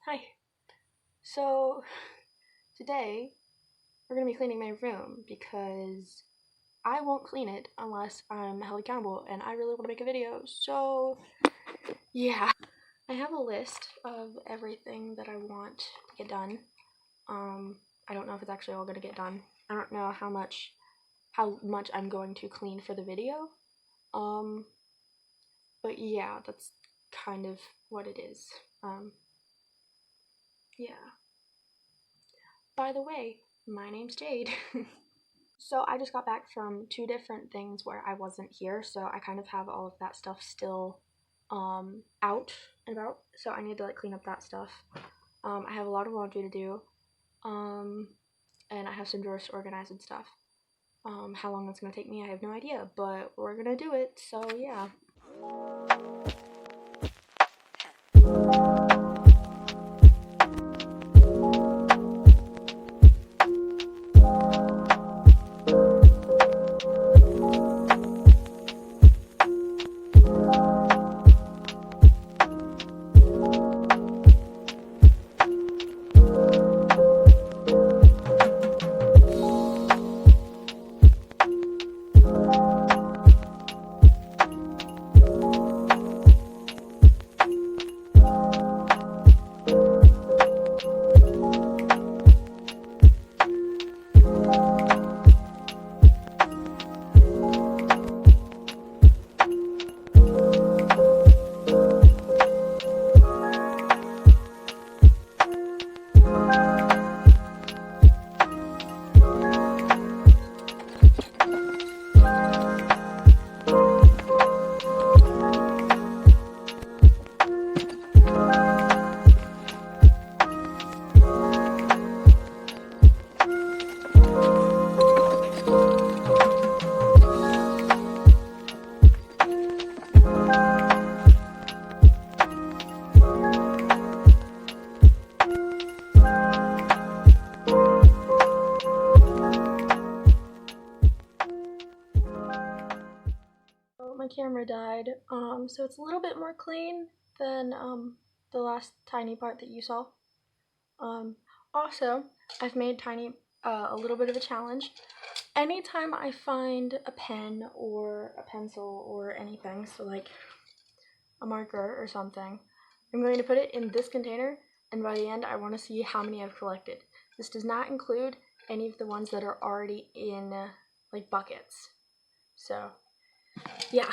Hi. So today we're gonna be cleaning my room because I won't clean it unless I'm held accountable and I really want to make a video. So yeah, I have a list of everything that I want to get done. I don't know if it's actually all gonna get done. I don't know how much I'm going to clean for the video. But yeah, that's kind of what it is. Yeah. By the way, my name's Jade. So I just got back from two different things where I wasn't here, so I kind of have all of that stuff still out and about. So I need to like clean up that stuff. I have a lot of laundry to do. And I have some drawers to organize and stuff. How long that's gonna take me, I have no idea, but we're gonna do it, so yeah. My camera died, so it's a little bit more clean than the last tiny part that you saw. Also, I've made a little bit of a challenge. Anytime I find a pen or a pencil or anything, so like a marker or something, I'm going to put it in this container, and by the end I want to see how many I've collected. This does not include any of the ones that are already in like buckets. So yeah.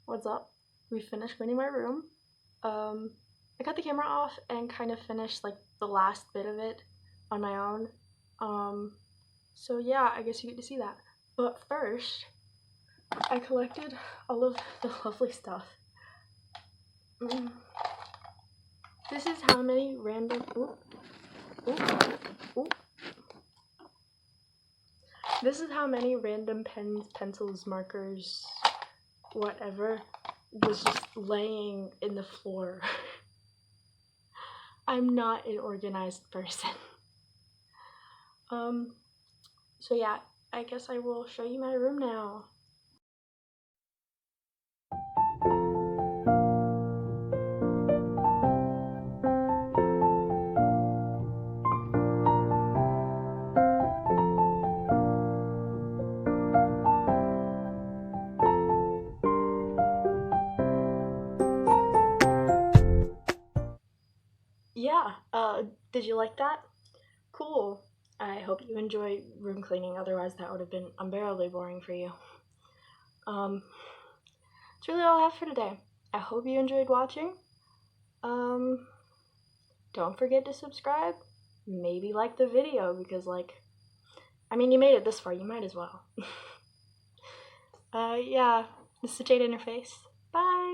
What's up? We finished cleaning my room. I cut the camera off and kind of finished like the last bit of it on my own. So yeah, I guess you get to see that. But first, I collected all of the lovely stuff. This is how many random, This is how many random pens, pencils, markers, whatever was just laying in the floor. I'm not an organized person. So yeah, I guess I will show you my room now. Yeah, did you like that? Cool. I hope you enjoy room cleaning, otherwise that would have been unbearably boring for you. That's really all I have for today. I hope you enjoyed watching. Don't forget to subscribe. Maybe like the video, because you made it this far, you might as well. Yeah, this is the Jade Interface. Bye!